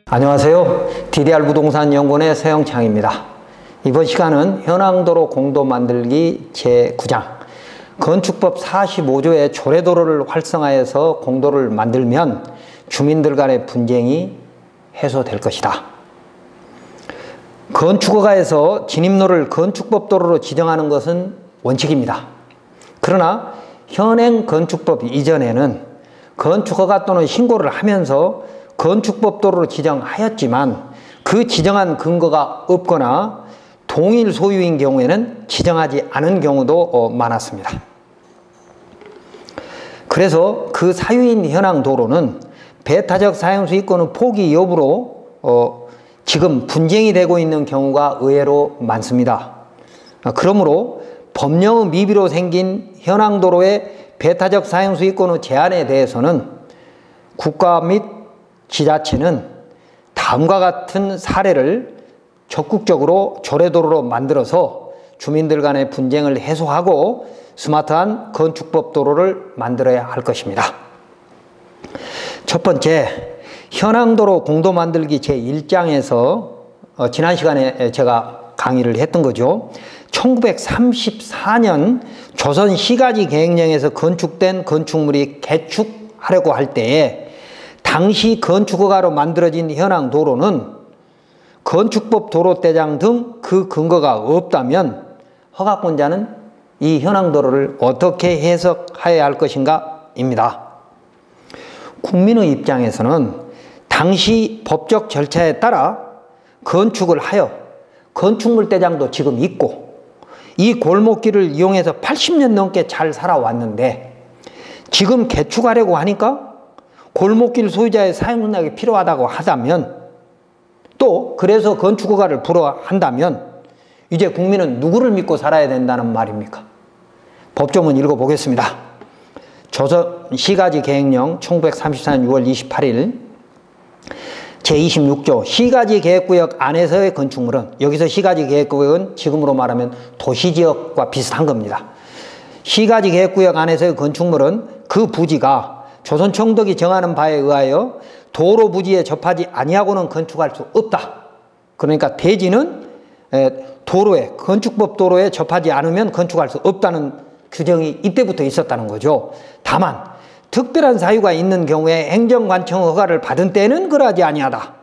안녕하세요. DDR부동산연구원의 서영창입니다. 이번 시간은 현황도로 공도 만들기 제9장 건축법 45조의 조례도로를 활성화해서 공도를 만들면 주민들 간의 분쟁이 해소될 것이다. 건축허가에서 진입로를 건축법도로로 지정하는 것은 원칙입니다. 그러나 현행 건축법 이전에는 건축허가 또는 신고를 하면서 건축법도로로 지정하였지만 그 지정한 근거가 없거나 동일 소유인 경우에는 지정하지 않은 경우도 많았습니다. 그래서 그 사유인 현황 도로는 배타적 사용수익권의 포기 여부로 지금 분쟁이 되고 있는 경우가 의외로 많습니다. 그러므로 법령의 미비로 생긴 현황 도로의 배타적 사용수익권의 제한에 대해서는 국가 및 지자체는 다음과 같은 사례를 적극적으로 조례도로로 만들어서 주민들 간의 분쟁을 해소하고 스마트한 건축법 도로를 만들어야 할 것입니다. 첫 번째, 현황도로 공도 만들기 제1장에서 지난 시간에 제가 강의를 했던 거죠. 1934년 조선시가지 계획령에서 건축된 건축물이 개축하려고 할 때에 당시 건축허가로 만들어진 현황 도로는 건축법 도로대장 등 그 근거가 없다면 허가권자는 이 현황 도로를 어떻게 해석해야 할 것인가 입니다. 국민의 입장에서는 당시 법적 절차에 따라 건축을 하여 건축물 대장도 지금 있고 이 골목길을 이용해서 80년 넘게 잘 살아왔는데 지금 개축하려고 하니까 골목길 소유자의 사용능력이 필요하다고 하다면 또 그래서 건축허가를 불허한다면 이제 국민은 누구를 믿고 살아야 된다는 말입니까? 법조문 읽어보겠습니다. 조선시가지 계획령 1934년 6월 28일 제26조 시가지 계획구역 안에서의 건축물은, 여기서 시가지 계획구역은 지금으로 말하면 도시지역과 비슷한 겁니다. 시가지 계획구역 안에서의 건축물은 그 부지가 조선총독이 정하는 바에 의하여 도로 부지에 접하지 아니하고는 건축할 수 없다. 그러니까 대지는 도로에, 건축법 도로에 접하지 않으면 건축할 수 없다는 규정이 이때부터 있었다는 거죠. 다만 특별한 사유가 있는 경우에 행정관청 허가를 받은 때는 그러하지 아니하다.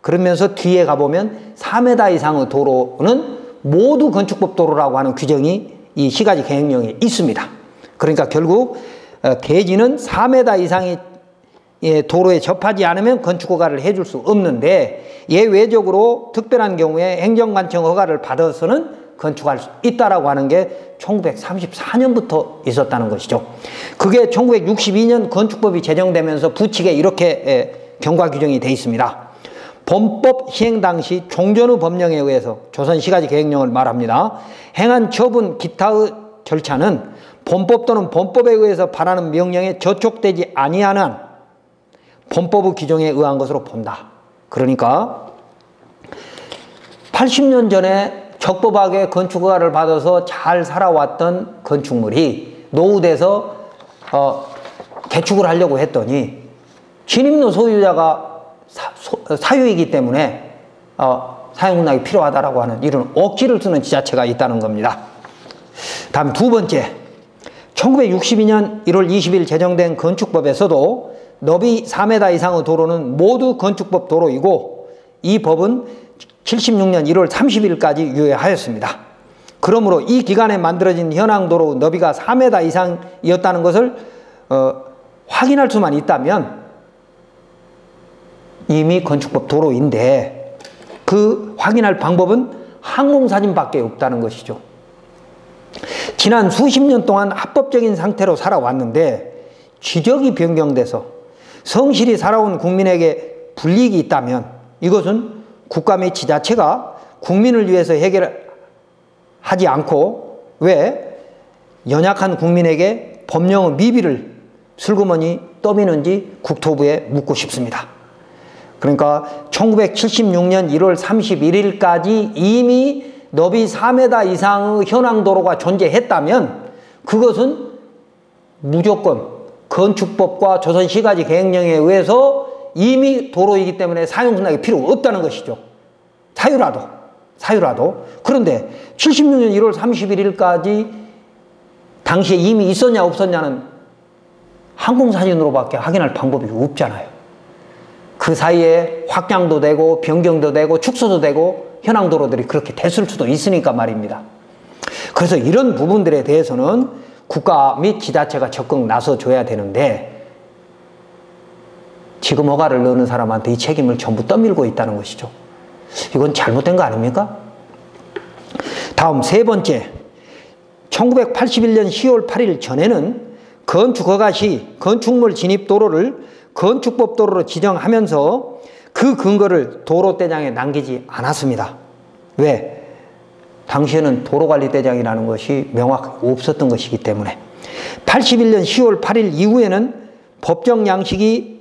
그러면서 뒤에 가보면 4m 이상의 도로는 모두 건축법 도로라고 하는 규정이 이 시가지 계획령에 있습니다. 그러니까 결국 대지는 4m 이상의 도로에 접하지 않으면 건축허가를 해줄 수 없는데 예외적으로 특별한 경우에 행정관청 허가를 받아서는 건축할 수 있다라고 하는 게 1934년부터 있었다는 것이죠. 그게 1962년 건축법이 제정되면서 부칙에 이렇게 경과 규정이 되어 있습니다. 범법 시행 당시 종전의 법령에 의해서 조선시가지 계획령을 말합니다. 행한 처분 기타의 절차는 본법 또는 본법에 의해서 발하는 명령에 저촉되지 아니하는 본법의 규정에 의한 것으로 본다. 그러니까 80년 전에 적법하게 건축허가를 받아서 잘 살아왔던 건축물이 노후돼서 개축을 하려고 했더니 진입로 소유자가 사유이기 때문에 사용능력이 필요하다라고 하는 이런 억지를 쓰는 지자체가 있다는 겁니다. 다음 두 번째, 1962년 1월 20일 제정된 건축법에서도 너비 4m 이상의 도로는 모두 건축법 도로이고 이 법은 76년 1월 30일까지 유효하였습니다. 그러므로 이 기간에 만들어진 현황도로 너비가 4m 이상이었다는 것을 확인할 수만 있다면 이미 건축법 도로인데 그 확인할 방법은 항공사진밖에 없다는 것이죠. 지난 수십 년 동안 합법적인 상태로 살아왔는데 지적이 변경돼서 성실히 살아온 국민에게 불이익이 있다면 이것은 국가 및 지자체가 국민을 위해서 해결하지 않고 왜 연약한 국민에게 법령의 미비를 슬그머니 떠미는지 국토부에 묻고 싶습니다. 그러니까 1976년 1월 31일까지 이미 너비 4m 이상의 현황도로가 존재했다면 그것은 무조건 건축법과 조선시가지 계획령에 의해서 이미 도로이기 때문에 사용승낙이 필요 없다는 것이죠. 사유라도. 그런데 76년 1월 31일까지 당시에 이미 있었냐 없었냐는 항공사진으로밖에 확인할 방법이 없잖아요. 그 사이에 확장도 되고 변경도 되고 축소도 되고 현황도로들이 그렇게 됐을 수도 있으니까 말입니다. 그래서 이런 부분들에 대해서는 국가 및 지자체가 적극 나서줘야 되는데 지금 허가를 넣는 사람한테 이 책임을 전부 떠밀고 있다는 것이죠. 이건 잘못된 거 아닙니까? 다음 세 번째, 1981년 10월 8일 전에는 건축허가 시 건축물 진입 도로를 건축법 도로로 지정하면서 그 근거를 도로대장에 남기지 않았습니다. 왜? 당시에는 도로관리대장이라는 것이 명확하게 없었던 것이기 때문에. 81년 10월 8일 이후에는 법정 양식이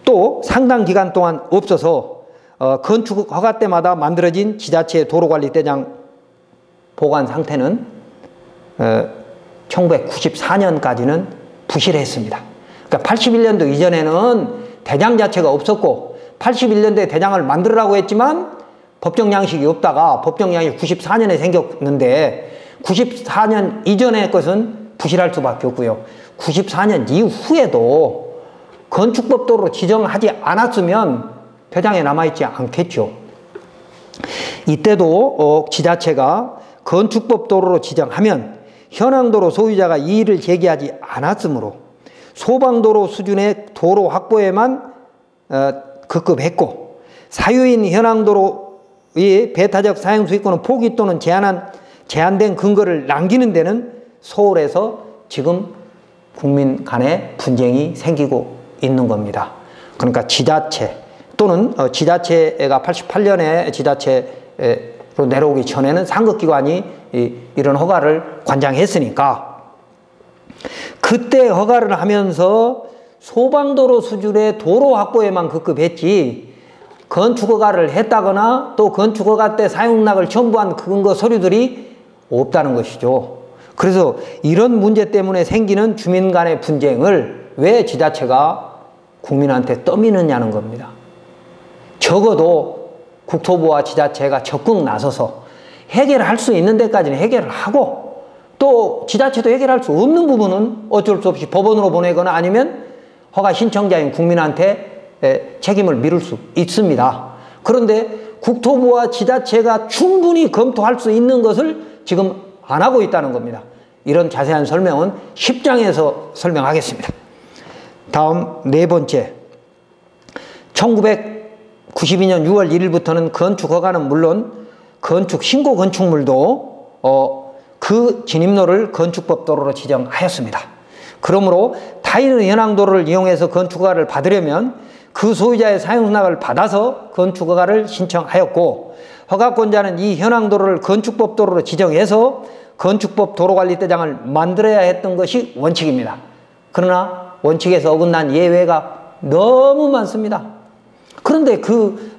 또 상당 기간 동안 없어서 건축 허가 때마다 만들어진 지자체 도로관리대장 보관 상태는 1994년까지는 부실했습니다. 그러니까 81년도 이전에는 대장 자체가 없었고 81년도에 대장을 만들으라고 했지만 법정 양식이 없다가 법정 양식이 94년에 생겼는데 94년 이전의 것은 부실할 수밖에 없고요. 94년 이후에도 건축법 도로로 지정하지 않았으면 대장에 남아있지 않겠죠. 이때도 지자체가 건축법 도로로 지정하면 현황도로 소유자가 이의를 제기하지 않았으므로 소방도로 수준의 도로 확보에만 급급했고 사유인 현황도로의 배타적 사용 수익권은 포기 또는 제한된 근거를 남기는 데는 소홀해서 지금 국민 간에 분쟁이 생기고 있는 겁니다. 그러니까 지자체 또는 지자체가 88년에 지자체로 내려오기 전에는 상급기관이 이런 허가를 관장했으니까 그때 허가를 하면서 소방도로 수준의 도로 확보에만 급급했지 건축허가를 했다거나 또 건축허가 때 사용락을 첨부한 근거 서류들이 없다는 것이죠. 그래서 이런 문제 때문에 생기는 주민 간의 분쟁을 왜 지자체가 국민한테 떠미느냐는 겁니다. 적어도 국토부와 지자체가 적극 나서서 해결할 수 있는 데까지는 해결을 하고 또 지자체도 해결할 수 없는 부분은 어쩔 수 없이 법원으로 보내거나 아니면 허가 신청자인 국민한테 책임을 미룰 수 있습니다. 그런데 국토부와 지자체가 충분히 검토할 수 있는 것을 지금 안 하고 있다는 겁니다. 이런 자세한 설명은 10장에서 설명하겠습니다. 다음 네 번째, 1992년 6월 1일부터는 건축허가는 물론 건축 신고 건축물도 그 진입로를 건축법 도로로 지정하였습니다. 그러므로 타인의 현황도로를 이용해서 건축허가를 받으려면 그 소유자의 사용승낙을 받아서 건축허가를 신청하였고 허가권자는 이 현황도로를 건축법 도로로 지정해서 건축법 도로관리대장을 만들어야 했던 것이 원칙입니다. 그러나 원칙에서 어긋난 예외가 너무 많습니다. 그런데 그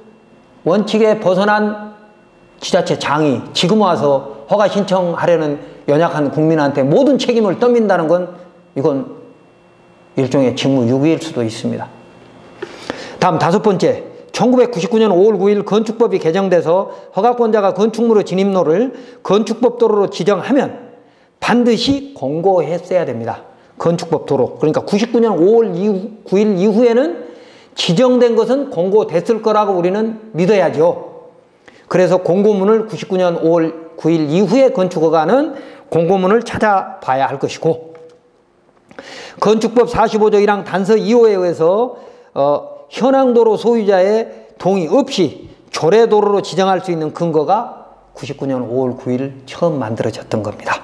원칙에 벗어난 지자체장이 지금 와서 허가 신청하려는 연약한 국민한테 모든 책임을 떠민다는 건 이건 일종의 직무유기일 수도 있습니다. 다음 다섯 번째, 1999년 5월 9일 건축법이 개정돼서 허가권자가 건축물의 진입로를 건축법 도로로 지정하면 반드시 공고했어야 됩니다. 건축법 도로. 그러니까 99년 5월 9일 이후에는 지정된 것은 공고됐을 거라고 우리는 믿어야죠. 그래서 공고문을 99년 5월 9일 이후에 건축허가는 공고문을 찾아봐야 할 것이고 건축법 45조 1항 단서 2호에 의해서 현황도로 소유자의 동의 없이 조례도로로 지정할 수 있는 근거가 99년 5월 9일 처음 만들어졌던 겁니다.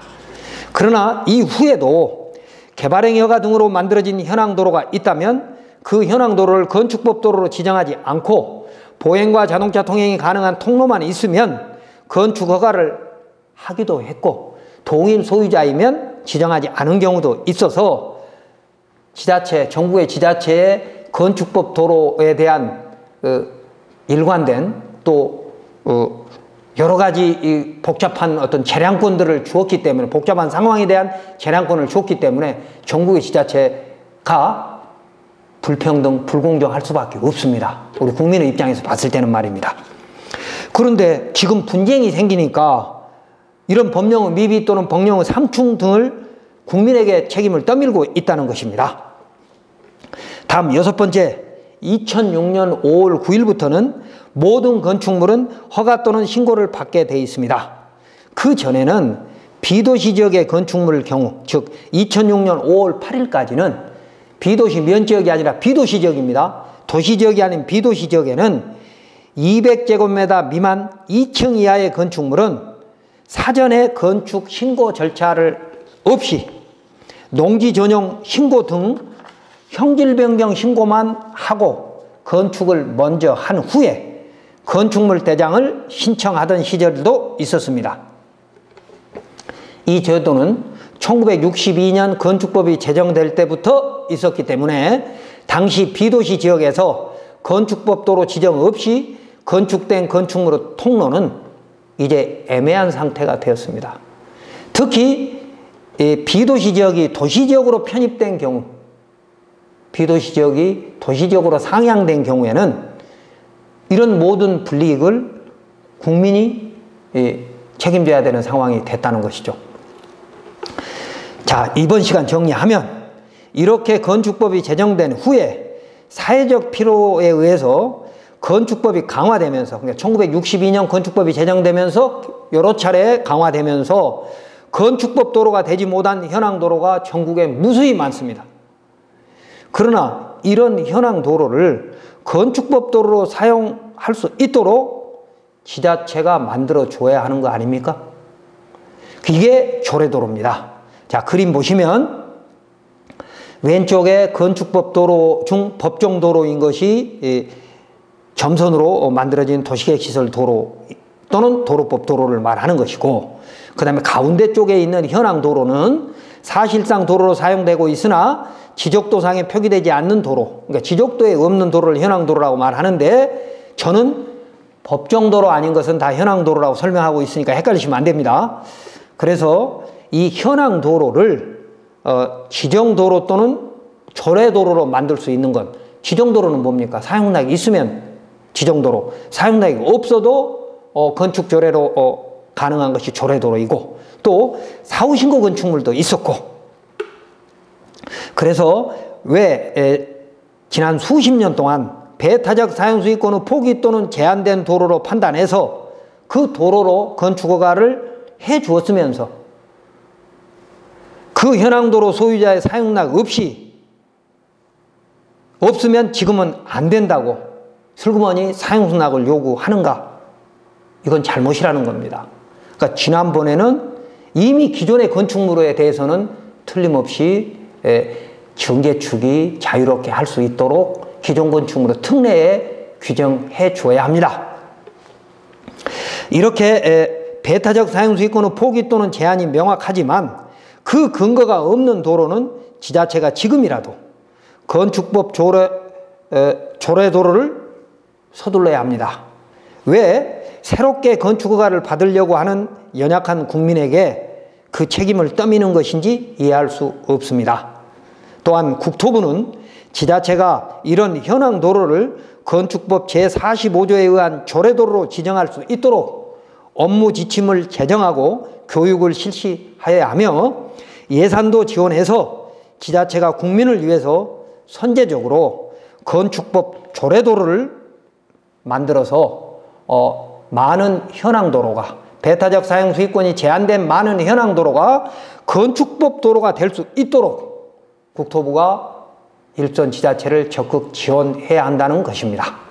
그러나 이후에도 개발행위 허가 등으로 만들어진 현황도로가 있다면 그 현황도로를 건축법 도로로 지정하지 않고 보행과 자동차 통행이 가능한 통로만 있으면 건축허가를 하기도 했고 동일 소유자이면 지정하지 않은 경우도 있어서 지자체, 전국의 지자체의 건축법 도로에 대한 일관된 또 여러 가지 복잡한 어떤 재량권들을 주었기 때문에 복잡한 상황에 대한 재량권을 주었기 때문에 전국의 지자체가 불평등, 불공정할 수밖에 없습니다. 우리 국민의 입장에서 봤을 때는 말입니다. 그런데 지금 분쟁이 생기니까 이런 법령의 미비 또는 법령의 상충 등을 국민에게 책임을 떠밀고 있다는 것입니다. 다음 6번째, 2006년 5월 9일부터는 모든 건축물은 허가 또는 신고를 받게 되어 있습니다. 그 전에는 비도시 지역의 건축물의 경우, 즉 2006년 5월 8일까지는 비도시 면지역이 아니라 비도시 지역입니다. 도시 지역이 아닌 비도시 지역에는 200제곱미터 미만 2층 이하의 건축물은 사전에 건축 신고 절차를 없이 농지 전용 신고 등 형질 변경 신고만 하고 건축을 먼저 한 후에 건축물 대장을 신청하던 시절도 있었습니다. 이 제도는 1962년 건축법이 제정될 때부터 있었기 때문에 당시 비도시 지역에서 건축법 도로 지정 없이 건축된 건축물의 통로는 이제 애매한 상태가 되었습니다. 특히 비도시 지역이 도시 지역으로 편입된 경우, 비도시 지역이 도시 지역으로 상향된 경우에는 이런 모든 불이익을 국민이 책임져야 되는 상황이 됐다는 것이죠. 자, 이번 시간 정리하면 이렇게 건축법이 제정된 후에 사회적 필요에 의해서 건축법이 강화되면서, 그러니까 1962년 건축법이 제정되면서 여러 차례 강화되면서 건축법 도로가 되지 못한 현황 도로가 전국에 무수히 많습니다. 그러나 이런 현황 도로를 건축법 도로로 사용할 수 있도록 지자체가 만들어 줘야 하는 거 아닙니까? 이게 조례도로입니다. 자, 그림 보시면 왼쪽에 건축법 도로 중 법정 도로인 것이 점선으로 만들어진 도시계획시설 도로 또는 도로법 도로를 말하는 것이고, 그 다음에 가운데 쪽에 있는 현황 도로는 사실상 도로로 사용되고 있으나 지적도상에 표기되지 않는 도로, 그러니까 지적도에 없는 도로를 현황도로라고 말하는데, 저는 법정도로 아닌 것은 다 현황도로라고 설명하고 있으니까 헷갈리시면 안 됩니다. 그래서 이 현황도로를 지정도로 또는 조례도로로 만들 수 있는 건, 지정도로는 뭡니까? 사용락이 있으면 지정도로, 사용락이 없어도 건축조례로 가능한 것이 조례도로이고, 또 사후신고 건축물도 있었고, 그래서 왜 지난 수십 년 동안 배타적 사용수익권의 포기 또는 제한된 도로로 판단해서 그 도로로 건축허가를 해 주었으면서 그 현황도로 소유자의 사용락 없으면 지금은 안 된다고 슬그머니 사용락을 요구하는가? 이건 잘못이라는 겁니다. 그러니까 지난번에는 이미 기존의 건축물에 대해서는 틀림없이 정개축이 자유롭게 할 수 있도록 기존 건축물의 특례에 규정해 줘야 합니다. 이렇게 배타적 사용수익권의 포기 또는 제한이 명확하지만 그 근거가 없는 도로는 지자체가 지금이라도 건축법 조례도로를 서둘러야 합니다. 왜 새롭게 건축허가를 받으려고 하는 연약한 국민에게 그 책임을 떠미는 것인지 이해할 수 없습니다. 또한 국토부는 지자체가 이런 현황 도로를 건축법 제45조에 의한 조례도로로 지정할 수 있도록 업무 지침을 제정하고 교육을 실시하여야 하며, 예산도 지원해서 지자체가 국민을 위해서 선제적으로 건축법 조례도로를 만들어서 많은 현황도로가, 배타적 사용수익권이 제한된 많은 현황도로가 건축법 도로가 될 수 있도록 국토부가 일선 지자체를 적극 지원해야 한다는 것입니다.